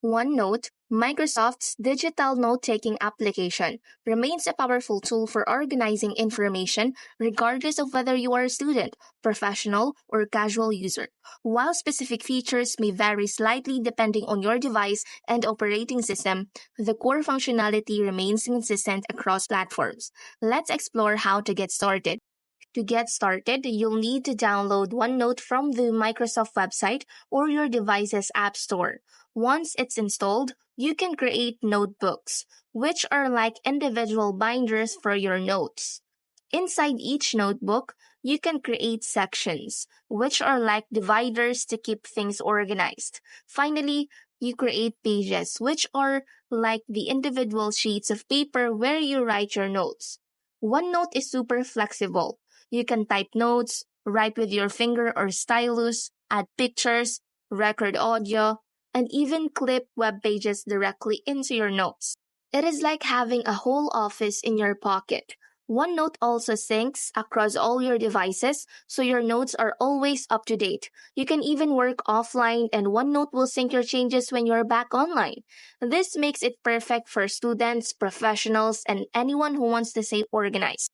OneNote, Microsoft's digital note-taking application, remains a powerful tool for organizing information regardless of whether you are a student, professional, or casual user. While specific features may vary slightly depending on your device and operating system, the core functionality remains consistent across platforms. Let's explore how to get started. To get started, you'll need to download OneNote from the Microsoft website or your device's App Store. Once it's installed, you can create notebooks, which are like individual binders for your notes. Inside each notebook, you can create sections, which are like dividers to keep things organized. Finally, you create pages, which are like the individual sheets of paper where you write your notes. OneNote is super flexible. You can type notes, write with your finger or stylus, add pictures, record audio, and even clip web pages directly into your notes. It is like having a whole office in your pocket. OneNote also syncs across all your devices, so your notes are always up to date. You can even work offline, and OneNote will sync your changes when you're back online. This makes it perfect for students, professionals, and anyone who wants to stay organized.